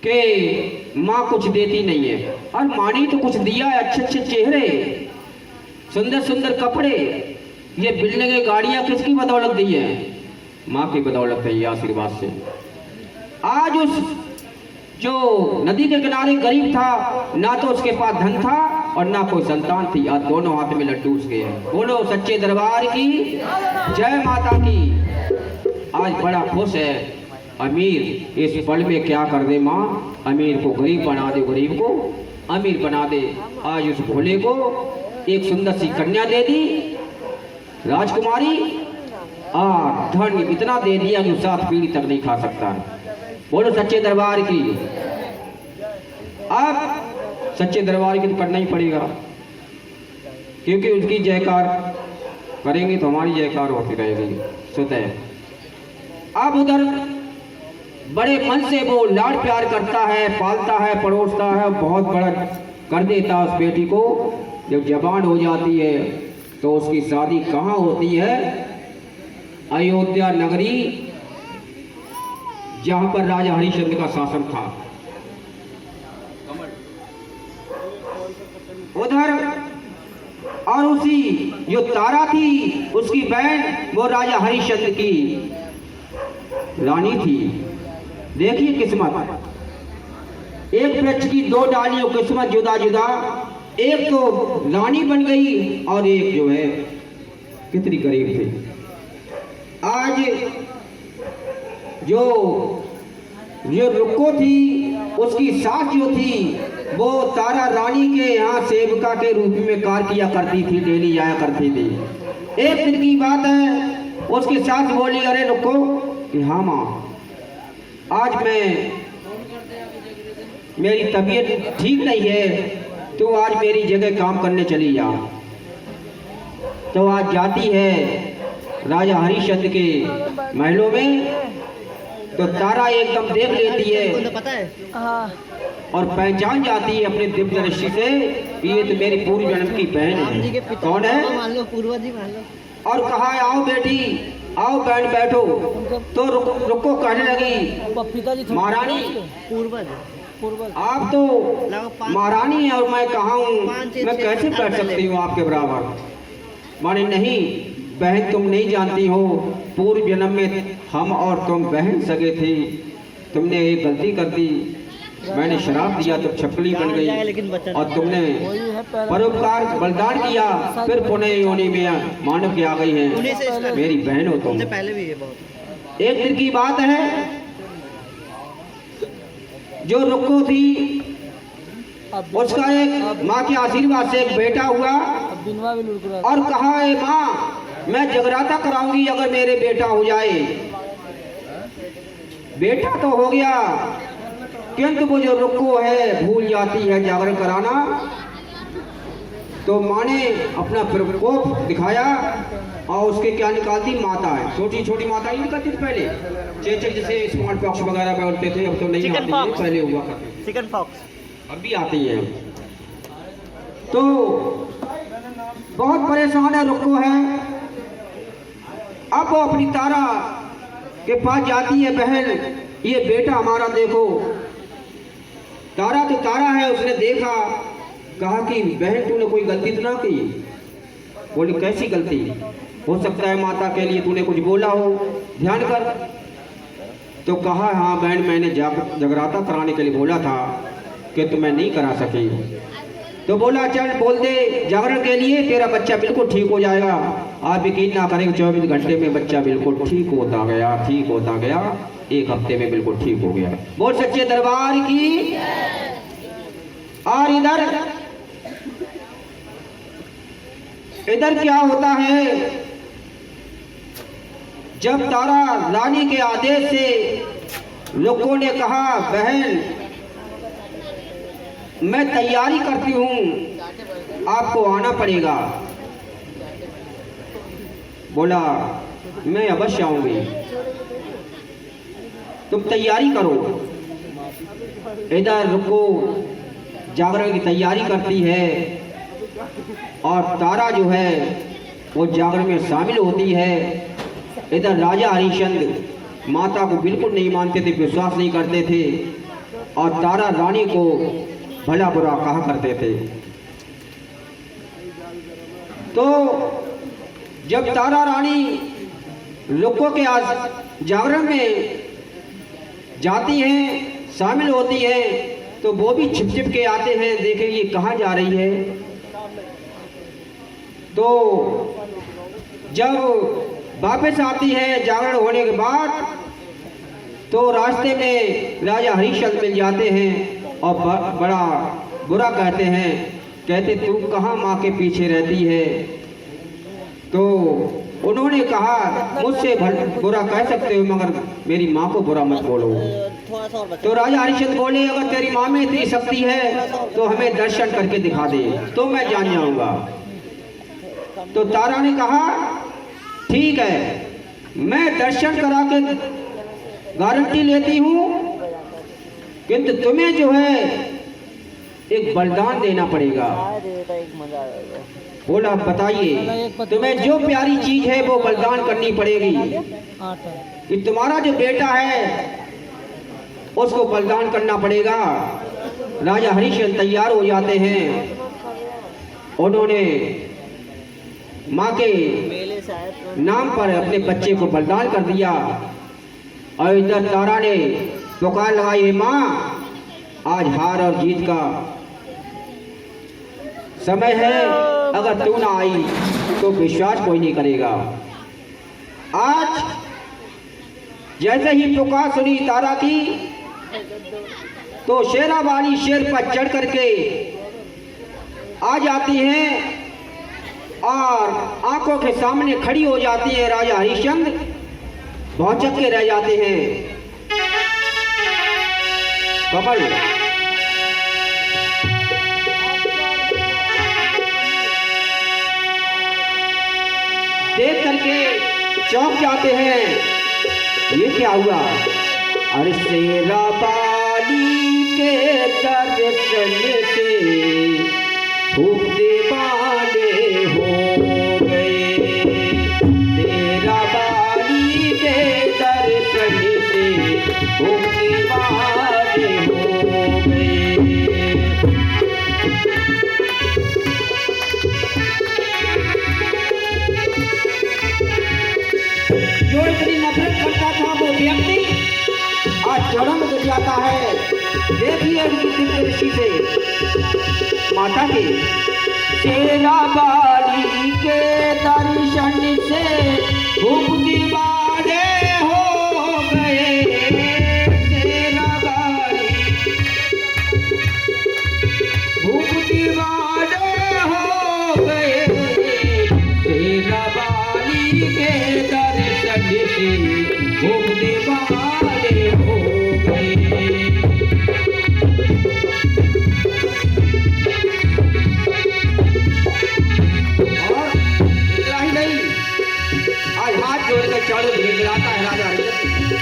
कि माँ कुछ देती नहीं है, और माँ ने तो कुछ दिया है, अच्छे अच्छे चेहरे, सुंदर सुंदर कपड़े, ये बिल्डिंगें गाड़ियां किसकी बदौलत दी है? माँ की बदौलत है, ये आशीर्वाद से। आज उस जो नदी के किनारे गरीब था, ना तो उसके पास धन था और ना कोई संतान थी, आज दोनों हाथ में लड्डू उसके हैं। बोलो सच्चे दरबार की जय माता की। आज बड़ा खुश है अमीर, इस पल में क्या कर दे माँ, अमीर को गरीब बना दे, गरीब को अमीर बना दे। आज उस भोले को एक सुंदर सी कन्या दे दी, राजकुमारी, और धन इतना दे दिया कि 7 पीढ़ी तक नहीं खा सकता। बोलो सच्चे दरबार की। अब सच्चे दरबार की तो करना ही पड़ेगा, क्योंकि उसकी जयकार करेंगे तो हमारी जयकार होती रहेगी स्वतः। अब उधर बड़े मन से वो लाड प्यार करता है, पालता है, परोसता है, बहुत बड़ा कर देता है उस बेटी को। जब जवान हो जाती है तो उसकी शादी कहाँ होती है? अयोध्या नगरी, जहां पर राजा हरिश्चंद्र का शासन था, उधर। और उसी जो तारा थी, उसकी बहन, वो राजा हरिश्चंद्र की रानी थी। देखिए किस्मत, एक वृक्ष की 2 डालियों, किस्मत जुदा जुदा। एक तो रानी बन गई और एक जो है कितनी गरीब थी। आज जो रुक्को थी, उसकी सास जो थी, वो तारा रानी के यहाँ सेविका के रूप में कार्य किया करती थी, डेली जाया करती थी। एक दिन की बात है, उसकी सास बोली, अरे रुक्को कि हाँ माँ, आज मेरी तबीयत ठीक नहीं है, तो आज मेरी जगह काम करने चली जा। तो आज जाती है राजा हरिश्चंद्र के महलों में, तो तारा एकदम देख लेती है, पता है? और पहचान जाती है अपने दिव्य दृष्टि से कि ये तो मेरी पूर्व जन्म की बहन है। कौन है? मान लो पूर्वज जी, मान लो। और कहा, आओ बेटी, आओ बहन बैठो। तो रुको कहने लगी, महारानी, पूर्वज आप तो महारानी है और मैं कहाँ हूँ, मैं कैसे बैठ सकती हूँ आपके बराबर? माने नहीं बहन, तुम नहीं जानती हो, पूर्व जन्म में हम और तुम बहन सगे थे, तुमने एक गलती कर दी, मैंने शराब दिया तो छपली बन गई, और तुमने परोपकार बलिदान किया, फिर पुनः योनि में मानव की आ गई है, मेरी बहन हो तुम। पहले भी है बहुत। एक दिन की बात है, जो रुक्को थी, उसका एक माँ के आशीर्वाद से एक बेटा हुआ, और कहा, माँ मैं जगराता कराऊंगी अगर मेरे बेटा हो जाए। बेटा तो हो गया, किंतु वो जो रुक्को है भूल जाती है जागरण कराना। तो माँ ने अपना प्रकोप दिखाया और उसके क्या निकालती, माता है, छोटी छोटी माता ही निकलती थी पहले, चेचक जैसे स्मॉल पॉक्स वगैरह बोलते थे, अब तो नहीं आती है, पहले हुआ करते, चिकन पॉक्स अब भी आती है। तो बहुत परेशान है रुक्को है। अब वो अपनी तारा के पास जाती है, बहन ये बेटा हमारा देखो। तारा तो तारा है, उसने देखा, कहा कि बहन तूने कोई गलती तो ना की? बोली कैसी गलती? हो सकता है माता के लिए तूने कुछ बोला हो, ध्यान कर। तो कहा, हाँ बहन, मैंने जगराता कराने के लिए बोला था कि तुम्हें नहीं करा सकी। तो बोला, चल बोल दे जागरण के लिए, तेरा बच्चा बिल्कुल ठीक हो जाएगा। आप यकीन ना करें, 24 घंटे में बच्चा बिल्कुल ठीक होता गया, ठीक होता गया, 1 हफ्ते में बिल्कुल ठीक हो गया। बोल सच्चे दरबार की। और इधर क्या होता है, जब तारा रानी के आदेश से लोगों ने कहा, बहन मैं तैयारी करती हूँ, आपको आना पड़ेगा। बोला, मैं अवश्य आऊंगी, तुम तैयारी करो। इधर रुको जागरण की तैयारी करती है, और तारा जो है वो जागरण में शामिल होती है। इधर राजा हरिश्चंद्र माता को बिल्कुल नहीं मानते थे, विश्वास नहीं करते थे। और तारा रानी को भला बुरा कहा करते थे। तो जब तारा रानी लोगों के जागरण में जाती हैं, शामिल होती हैं, तो वो भी छिप छिप के आते हैं, देखें ये कहाँ जा रही है। तो जब वापस आती है जागरण होने के बाद, तो रास्ते में राजा हरिश्चंद्र मिल जाते हैं और बड़ा बुरा कहते हैं, कहते तू कहाँ माँ के पीछे रहती है। तो उन्होंने कहा मुझसे बुरा कह सकते हो मगर मेरी माँ को बुरा मत बोलो। तो राजा हरिश्चंद्र बोले अगर तेरी माँ में इतनी शक्ति है तो हमें दर्शन करके दिखा दे तो मैं जान जाऊंगा। तो तारा ने कहा ठीक है, मैं दर्शन करा के गारंटी लेती हूँ, किंतु तुम्हें जो है एक बलिदान देना पड़ेगा। बोला बताइए, तुम्हें जो प्यारी चीज है वो बलिदान करनी पड़ेगी। कि तुम्हारा जो बेटा है उसको बलिदान करना पड़ेगा। राजा हरिश्चंद्र तैयार हो जाते हैं। उन्होंने माँ के नाम पर अपने बच्चे को बलिदान कर दिया। और इधर तारा ने पुकार लगाई, है माँ आज हार और जीत का समय है, अगर तू ना आई तो विश्वास कोई नहीं करेगा। आज जैसे ही पुकार सुनी तारा की, तो शेरावाली शेर पर चढ़ करके आ जाती हैं और आंखों के सामने खड़ी हो जाती है। राजा हरिश्चंद्र भौचक के रह जाते हैं। कमल देख करके चौंक जाते हैं, ये क्या हुआ। अरे शेरावाली के दर्शन से खूब दीवाने हो गए। शेरावाली के दर्शन से खूब दीवाने हो गए। जो इतनी नफरत करता था वो व्यक्ति आज जन्म गिर जाता है। देखिए उनकी दिव्य ऋषि से माता के शेरावाली के दर्शन से खूब दीवाने हो गए। शेरावाली खूब दीवाने हो गए। शेरावाली के दर्शन से खूब दीवाने हो गए। और इतना ही नहीं, आज हाथ जोड़कर चारों गिड़गिड़ाता है राजा हरिश्चंद्र।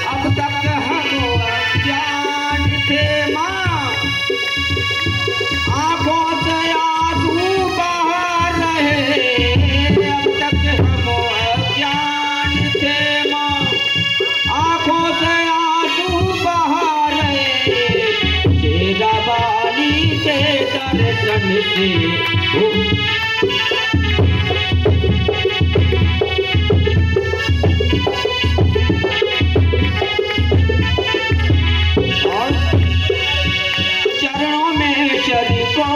अब तक हम अज्ञान थे माँ, आंखों से आंसू बहा रहे। अब तक हम अज्ञान थे माँ, आंखों से आंसू बहा रहे। शेरावाली के दर्शन से चरणों में शरीर को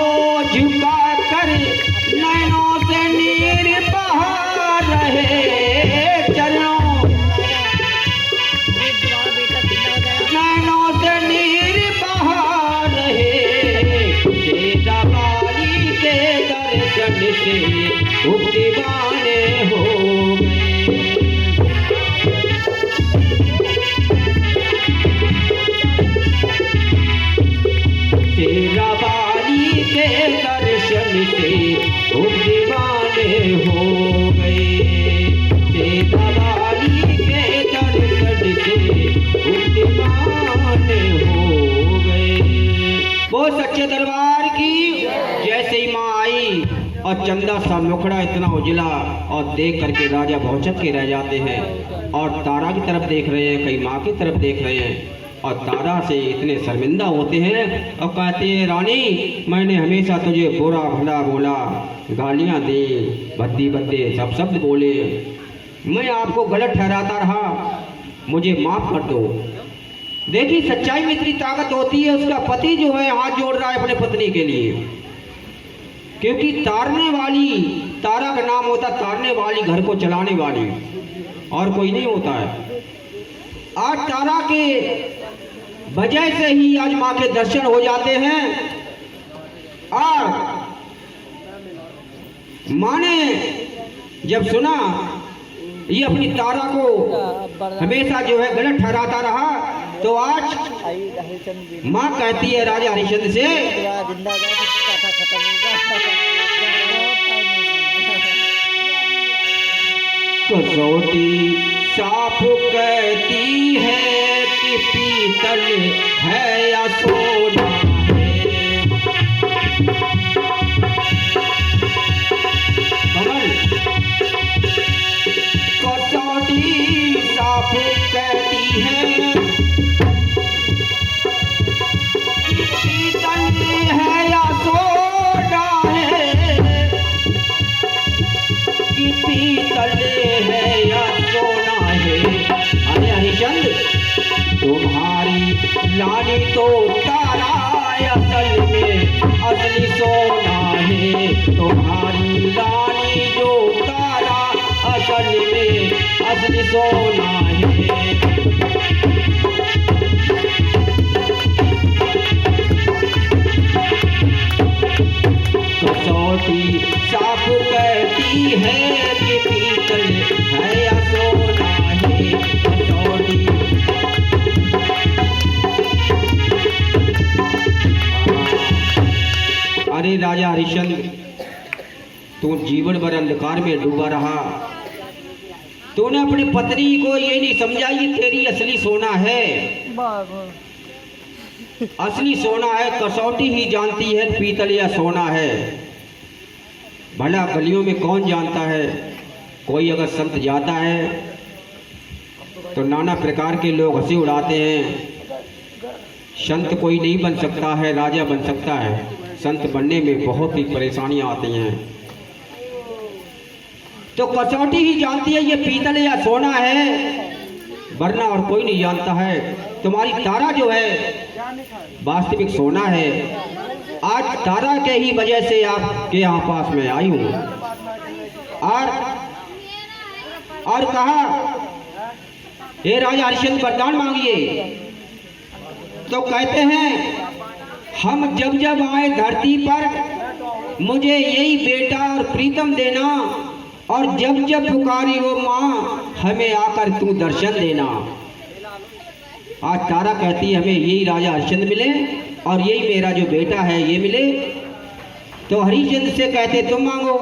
झुका कर नैनों से नीर बहा रहे। नैनों से नीर बहा रहे। शेरावाली के दर्शन से खूब दीवाने हो गए। शेरावाली के दर्शन से खूब दीवाने हो गए। शेरावाली के दर्शन से खूब दीवाने हो गए। वो सच्चे दरबार की जैसे ही माँ आई और चंदा सा मुखड़ा इतना उजला और देख करके राजा भौचक के रह जाते हैं और तारा की तरफ देख रहे हैं, कहीं माँ की तरफ देख रहे हैं। और तारा से इतने शर्मिंदा होते हैं और कहते हैं रानी मैंने हमेशा तुझे बुरा भला बोला, गालियां दी, भद्दी भद्दे सब शब्द बोले, मैं आपको गलत ठहराता रहा, मुझे माफ कर दो। देखिए सच्चाई में इतनी ताकत होती है, उसका पति जो है हाथ जोड़ रहा है अपने पत्नी के लिए, क्योंकि तारने वाली, तारा का नाम होता तारने वाली, घर को चलाने वाली, और कोई नहीं होता है। आज तारा के वजह से ही आज माँ के दर्शन हो जाते हैं। और माँ ने जब सुना ये अपनी तारा को हमेशा जो है गलत ठहराता रहा, तो आज माँ कहती है राजा हरिश्चंद्र से कसौटी साफ कहती है कि पीतल है या सोना है। कमल कसौटी साफ कहती है कि पीतल है या सोना है, कि पीतल है या सोना है। अरे हरिश्चंद्र तुम्हारी लानी तो तारा असल में असली सोना है, तुम्हारी लानी जो तारा असल में असली सोना है। कसौटी साफ कहती है कि पीतल है या सोना है, कसौटी। अरे राजा हरिश्चंद्र तू जीवन भर अंधकार में डूबा रहा, तूने अपनी पत्नी को ये नहीं समझा ये तेरी असली सोना है, असली सोना है। कसौटी ही जानती है पीतल या सोना है। भला गलियों में कौन जानता है, कोई अगर संत जाता है तो नाना प्रकार के लोग हंसी उड़ाते हैं। संत कोई नहीं बन सकता है, राजा बन सकता है। संत बनने में बहुत ही परेशानियां आती हैं। तो कसौटी ही जानती है ये पीतल या सोना है, वरना और कोई नहीं जानता है। तुम्हारी तारा जो है वास्तविक सोना है। आज तारा के ही वजह से आपके यहाँ पास में आई हूँ। और कहा हे राजा हरिश्चंद्र वरदान मांगिए। तो कहते हैं हम जब जब आए धरती पर मुझे यही बेटा और प्रीतम देना, और जब जब पुकारी हो माँ हमें आकर तू दर्शन देना। आज तारा कहती है हमें यही राजा हरिश्चंद्र मिले और यही मेरा जो बेटा है ये मिले। तो हरिश्चंद्र से कहते तुम मांगो।